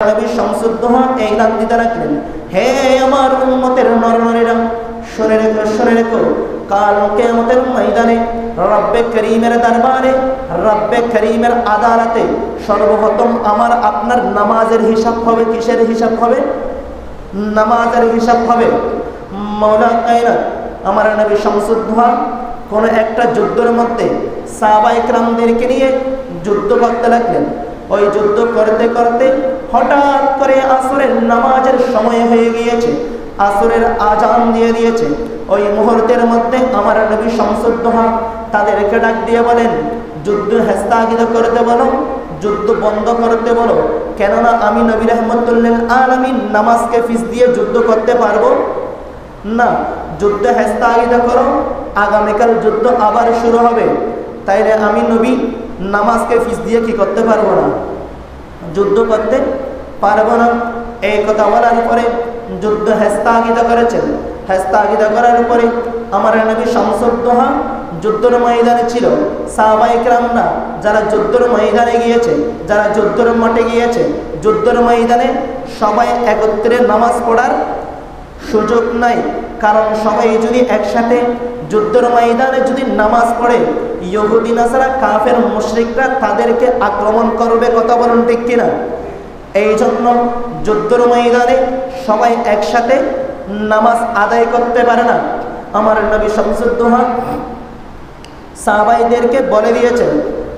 নবী শামসুদ্দোহা এলান দিতে লাগলেন, হে আমার উম্মতের নরনারীরা, শুনে রেখো কাল কিয়ামতের ময়দানে রব্বে করিমের দরবারে, রব্বে করিমের আদালতে সর্বপ্রথম আমার আপনার নামাজের হিসাব হবে। কিসের হিসাব হবে? নামাজের হিসাব হবে। মাওলা কায়নাত আমার নবী শামসুদ্দোহা কোন একটা যুদ্ধের মধ্যে সাহাবায়ে কেরামদেরকে নিয়ে যুদ্ধ করতে লাগলেন। ওই যুদ্ধ করতে করতে হঠাৎ করে আসরের নামাজের সময় হয়ে গিয়েছে, আসরের আজান দিয়ে দিয়েছে। ওই মুহূর্তের মধ্যে আমার নবী শামসুদ্দোহা তাদেরকে ডাক দিয়ে বলেন, যুদ্ধ স্থগিত করতে বলো, যুদ্ধ বন্ধ করতে বলো, কেননা আমি নবী রাহমাতুল্লিল আলামিন নামাজকে ফিস দিয়ে যুদ্ধ করতে পারবো না। যুদ্ধ স্থগিত করো, আগামীকাল যুদ্ধ আবার শুরু হবে। তাইলে আমি নবী নামাজকে ফিস দিয়ে কি করতে পারবো না, যুদ্ধ করতে পারবো না। এই কথা বলার পরে যুদ্ধ স্থগিত করেছেন। স্থগিত করার পরে আমার নবী শামসুদ্দোহা যুদ্ধের ময়দানে ছিল। সাহাবায়ে কেরামরা যারা যুদ্ধের ময়দানে গিয়েছে, যারা যুদ্ধের মাঠে গিয়েছে, যুদ্ধের ময়দানে সবাই একত্রে নামাজ পড়ার সুযোগ নাই। কারণ সবাই যদি একসাথে যুদ্ধের ময়দানে যদি নামাজ পড়ে, ইহুদি নাসারা কাফের মুশরিকরা তাদেরকে আক্রমণ করবে। কথা বলুন ঠিক কিনা? এই জন্য যুদ্ধের ময়দানে সবাই একসাথে নামাজ আদায় করতে পারে না। আমার নবী শামসুদ্দোহা সাহাবাইদেরকে বলে দিয়েছেন,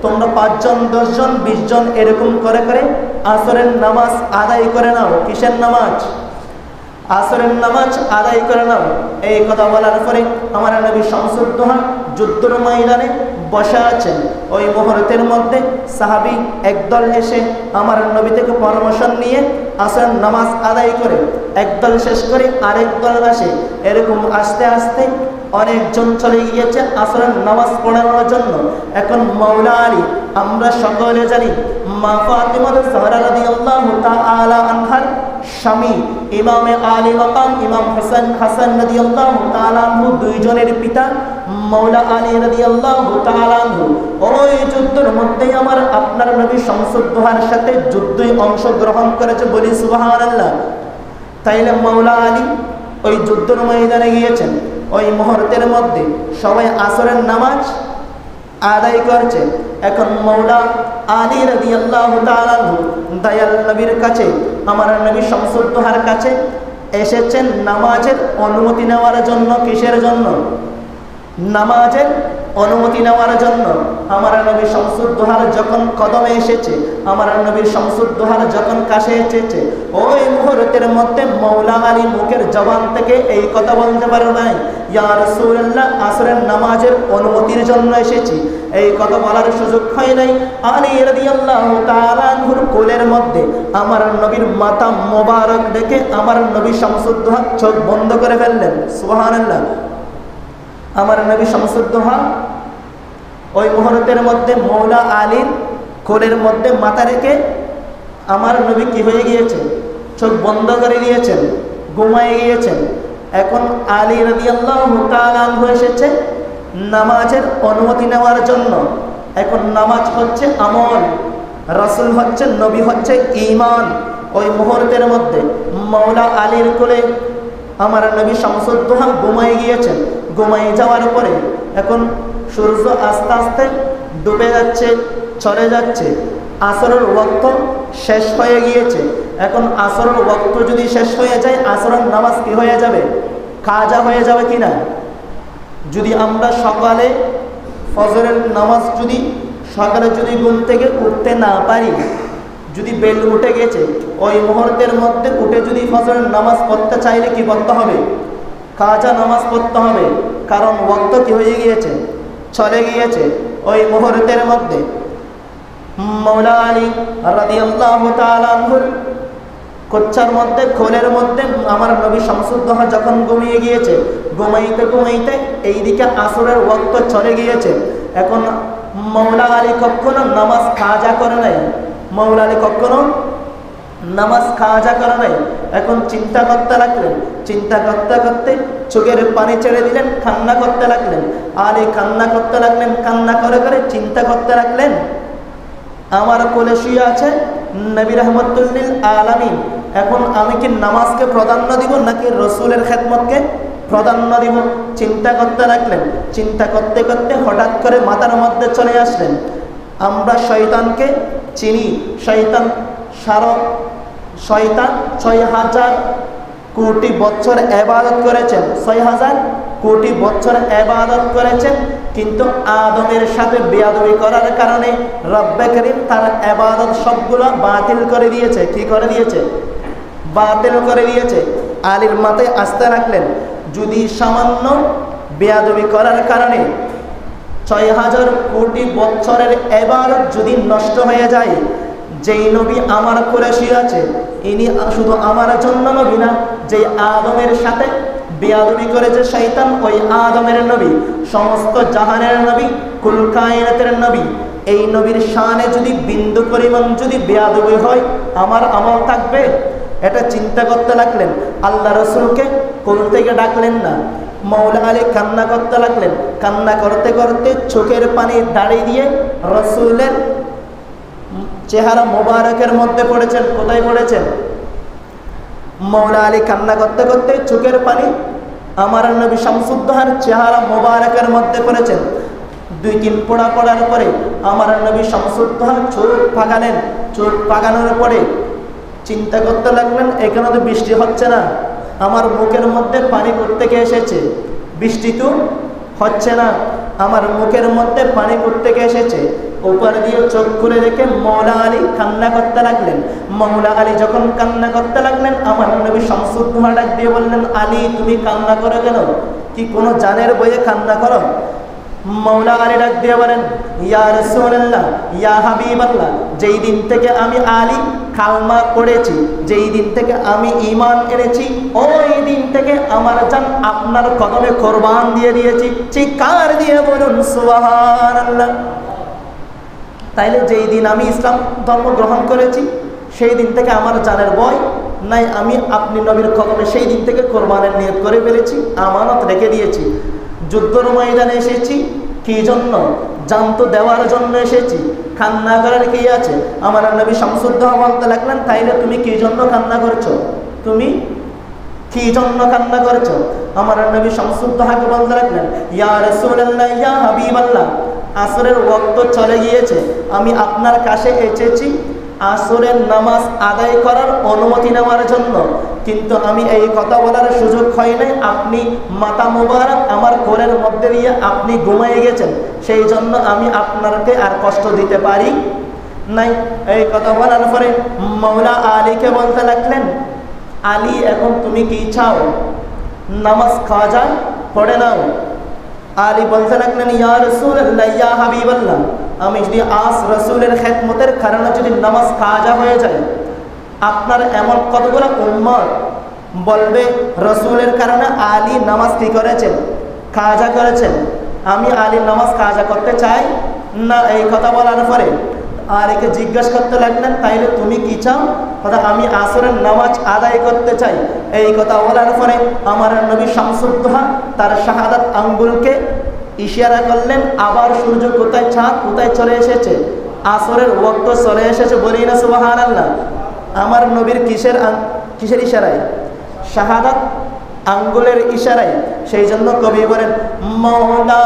তোমরা 5 জন 10 জন 20 জন এরকম করে করে আসরের নামাজ আদায় করে নাও। কিসের নামাজ? আসরের নামাজ আদায় করে নাও। এই কথা বলার পরে আমার নবী শামসুদ্দোহা যুদ্ধের ময়দানে বসে আছেন। ওই মুহূর্তের মধ্যে সাহাবী একদল এসে আমার নবী থেকে পরামর্শ নিয়ে আসরের নামাজ আদায় করে, একদল শেষ করে আরেক দল আসে। এরকম আস্তে আস্তে অনেকজন চলে গিয়েছে আসরের নামাজ পড়ানোর জন্য। এখন মাওলা আলী, আমরা সকলে জানি মা ফাতিমা জাহরা রাদিয়াল্লাহু তাআলা আনহার স্বামী ইমামে আলী মাকাম ইমাম হাসান রাদিয়াল্লাহু তাআলা আনহু, দুইজনের পিতা মাওলা আলী রাদিয়াল্লাহু তাআলা আনহু। ওই যুদ্ধের মধ্যে আমার আপনার নবী শামসুদ্দোহার সাথে যুদ্ধে অংশগ্রহণ করেছে, বলি সুবহানাল্লাহ। তাইলে মাওলা আলী ওই যুদ্ধের ময়দানে গিয়েছেন। ওই মুহূর্তের মধ্যে সবাই আসরের নামাজ আদায় করছে। এখন মাওলা আলী রাদিয়াল্লাহু তাআলা আনহু দয়াল নবীর কাছে, আমার নবী শামসুদ্দোহার কাছে এসেছেন নামাজের অনুমতি নেওয়ার জন্য। কিসের জন্য? নামাজের অনুমতি নেওয়ার জন্য। আমার নবী শামসুদ্দোহার যখন কদমে এসেছে, আমার নবী শামসুদ্দোহার যখন কাছে এসেছে, ওই মুহূর্তের মধ্যে মাওলা আলী মুখের জবান থেকে এই কথা বলতে পারে নাই, ইয়া রাসূলুল্লাহ, আসরের নামাজের অনুমতির জন্য এসেছি। এই কথা বলার সুযোগ হয় নাই। আলী রাদিয়াল্লাহু তাআলা আনহুর কোলের মধ্যে আমার নবীর মাথা মোবারক দেখে আমার নবী শামসুদ্দোহা চোখ বন্ধ করে ফেললেন। সুবহানাল্লাহ। আমার নবী শামসুদ্দোহা ওই মুহূর্তের মধ্যে মাওলা আলীর কোলের মধ্যে মাথা রেখে আমার নবী কি হয়ে গিয়েছে? চোখ বন্ধ করে দিয়েছেন, ঘুমায় গিয়েছেন। এখন আলী রাদিয়াল্লাহু তাআলা আনহু এসেছে নামাজের অনুমতি নেওয়ার জন্য। এখন নামাজ হচ্ছে আমল, রাসূল হচ্ছে, নবী হচ্ছে ঈমান। ওই মুহূর্তের মধ্যে মাওলা আলীর কোলে আমার নবী শামসুদ্দোহা ঘুমায় গিয়েছেন। ঘুমায় যাওয়ার পরে এখন সূর্য আস্তে আস্তে ডুবে যাচ্ছে, চলে যাচ্ছে। আসরের ওয়াক্ত শেষ হয়ে গিয়েছে। এখন আসরের ওয়াক্ত যদি শেষ হয়ে যায়, আসরের নামাজ কি হয়ে যাবে? কাজা হয়ে যাবে কিনা? যদি আমরা সকালে ফজরের নামাজ যদি সকালে যদি ঘুম থেকে উঠতে না পারি, যদি বেল উঠে গেছে, ওই মুহূর্তের মধ্যে উঠে যদি ফজরের নামাজ পড়তে চাইলে কি করতে হবে? কাজা নামাজ পড়তে হবে। কারণ ওয়াক্ত কি হয়ে গিয়েছে? চলে গিয়েছে। ওই মুহূর্তের মধ্যে মাওলা আলী রাদিয়াল্লাহু তাআলা আনহুর কোচ্চার মধ্যে, কোলের মধ্যে আমার নবী শামসুদ্দোহা যখন ঘুমিয়ে গিয়েছে, ঘুমাইতে ঘুমাইতে এইদিকে আসরের ওয়াক্ত চলে গিয়েছে। এখন মাওলা আলী কখনো নামাজ কাজা করে নাই। মাওলা আলী কখনো নামাজ কাজা করে নাই। এখন চিন্তা করতে লাগলেন, চিন্তা করতে করতে চোখের পানি ছেড়ে দিলেন, কান্না করতে লাগলেন। আলী কান্না করতে লাগলেন, কান্না করে করে চিন্তা করতে লাগলেন, আমার কোলে শুয়ে আছে নবী রাহমাতুল লিল আলামিন, এখন আমি কি নামাজকে প্রাধান্য দিব নাকি রসুলের খেদমতকে প্রাধান্য দিব? চিন্তা করতে লাগলেন। চিন্তা করতে করতে হঠাৎ করে মাথার মধ্যে চলে আসলেন, আমরা শয়তানকে চিনি। শয়তান 6,000 কোটি বছর ইবাদত করেছেন, 6,000 কোটি বছর ইবাদত করেছেন, কিন্তু আদমের সাথে বেয়াদবি করার কারণে রব্বে করিম তার ইবাদত সবগুলো বাতিল করে দিয়েছে। কি করে দিয়েছে? বাতিল করে দিয়েছে। আলীর মাথায় আসতে লাগলেন, যদি সামান্য বেয়াদবি করার কারণে 6,000 কোটি বছরের ইবাদত যদি নষ্ট হয়ে যায়, যেই নবী আমার কুরাইশি আছে ইনি শুধু আমার জন্য নবী না, যে আদমের সাথে বেয়াদবি করেছে শয়তান, ওই আদমের নবী, সমস্ত জাহানের নবী, কুল কায়নাতের নবী, এই নবীর শানে যদি বিন্দু পরিমাণ যদি বেয়াদবি হয়, আমার আমল থাকবে? এটা চিন্তা করতে লাগলেন। আল্লাহ রসুলকে কোল থেকে ডাকলেন না। মৌলা আলী কান্না করতে লাগলেন। কান্না করতে করতে চোখের পানি দাঁড়িয়ে দিয়ে রসুলের চেহারা মোবারকের মধ্যে পড়েছেন। কোথায় পড়েছেন? মৌলা আলী কান্না করতে করতে চোখের পানি আমার নবী শামসুদ্দোহার চেহারা মোবারকের মধ্যে পড়েছেন। 2-3 পোড়া পড়ার পরে আমার নবী শামসুদ্দোহা চোখ পাকালেন। চোখ পাকানোর পরে চিন্তা করতে লাগলেন, এখানে তো বৃষ্টি হচ্ছে না, আমার মুখের মধ্যে পানি থেকে এসেছে, বৃষ্টি তো হচ্ছে না, আমার মুখের মধ্যে পানি থেকে এসেছে। উপর দিয়ে চোখ খুলে রেখে মৌলা আলী কান্না করতে লাগলেন। মৌলা আলী যখন কান্না করতে লাগলেন, আমার নবী শামসুদ্দোহা ডাক দিয়ে বললেন, আলী তুমি কান্না করো কেন? কি কোনো জানের বইয়ে কান্না করো? মৌলা আলী ডাক দিয়ে বলেন, ইয়া রাসূলুল্লাহ, ইয়া হাবিবাল্লাহ, যেই দিন থেকে আমি আলী কালমা পড়েছি, যেই দিন থেকে আমি ঈমান এনেছি, ওই দিন থেকে আমার জান আপনার কদমে কোরবান দিয়ে দিয়েছি। চিৎকার দিয়ে বলুন সুবহানাল্লাহ। তাইলে যেই দিন আমি ইসলাম ধর্ম গ্রহণ করেছি, সেই দিন থেকে আমার জানের ভয় নাই, আমি আপনি নবীর কদমে সেই দিন থেকে কোরবানের নিয়ত করে ফেলেছি, আমানত রেখে দিয়েছি। যুদ্ধের ময়দানে এসেছি কি জন্য? জান তো দেওয়ার জন্য এসেছি, কান্না করার কি আছে? আমার নবী শামসুদ্দোহা বলতে লাগলেন, তাইলে তুমি কি জন্য কান্না করছো? তুমি কি জন্য কান্না করছো? আমার নবী শামসুদ্দোহাকে বলতে লাগলেন, ইয়া রাসূলুল্লাহ, ইয়া হাবিবাল্লাহ, আসরের ওয়াক্ত চলে গিয়েছে, আমি আপনার কাছে এসেছি আসরের নামাজ আদায় করার অনুমতি নেওয়ার জন্য, কিন্তু আমি এই কথা বলার সুযোগ হয় নাই, আপনি মাথা মোবারক আমার কোলের মধ্যে দিয়ে আপনি ঘুমিয়ে গেছেন, সেই জন্য আমি আপনাকে আর কষ্ট দিতে পারি নাই। এই কথা বলার পরে মৌলা আলীকে বলতে লাগলেন, আলী এখন তুমি কি চাও? নামাজ কাজা পড়ে নাও। আলী বলতে লাগলেন, ইয়া রাসূলুল্লাহ, ইয়া হাবিবাল্লাহ, আমি যদি আজ রসুলের খেদমতের কারণে যদি নামাজ কাজা হয়ে যায়, আপনার এমন কতগুলো উম্মত বলবে রসুলের কারণে আলী নামাজ কি করেছেন? কাজা করেছেন। আমি আলী নামাজ কাজা করতে চাই না। এই কথা বলার পরে আলীকে জিজ্ঞাসা করতে লাগলেন, তাইলে তুমি কি চাও? কথা, আমি আসরের নামাজ আদায় করতে চাই। এই কথা বলার পরে আমার নবী শামসুদ্দোহা তার শাহাদাত আঙ্গুলকে ইশারা করলেন। আবার সূর্য কোথায়, চাঁদ কোথায় চলে এসেছে? আসরের ওয়াক্ত চলে এসেছে। বলি না সুবহানাল্লাহ। আমার নবীর কিসের ইশারায়? শাহাদাত আঙ্গুলের ইশারায়। সেই জন্য কবি বলেন, মওলা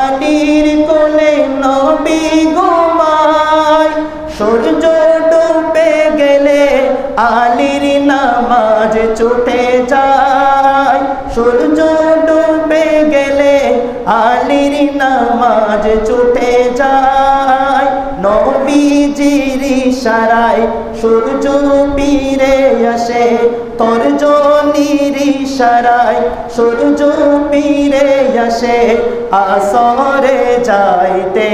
আলীর কোলে নবী ঘুমায়, সূর্য ডুবে গেলে আলীর নামাজ ছুটে যায়, সূর্য ডুবে গেলে আলীর নামাজ ছুটে যায়, নবীজির ইশারায় সূর্য ফিরে আসে, তর্জনীর ইশারায় সূর্য ফিরে আসে, আসরে যাইতে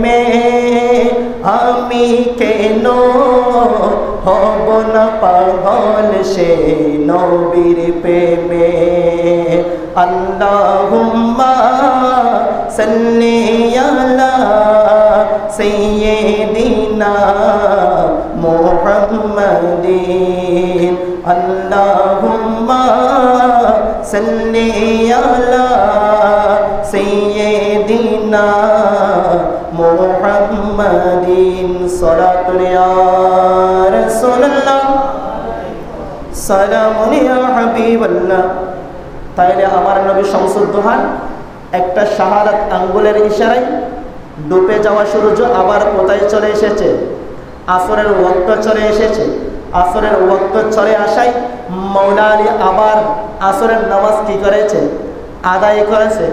মে আমি কেন হব না পাগল সে নবীর প্রেমে। আল্লাহুম্মা সাল্লি আলা সাইয়্যিদিনা মুহাম্মাদিন, আল্লাহুম্মা সাল্লি আলা সাইয়্যিদিনা মুহাম্মাদিন, সালাতুল ইয়া সালামুন ইয়া হাবিবাল্লাহ। তাইলে আমার নবী শামসুদ্দোহান একটা শাহাদাত আঙ্গুলের ইশারায় ডুবে যাওয়া সূর্য আবার কোথায় চলে এসেছে? আসরের ওয়াক্ত চলে এসেছে। আসরের ওয়াক্ত চলে আসায় মাওলা আলী আবার আসরের নামাজ কি করেছে? আদায় করেছে।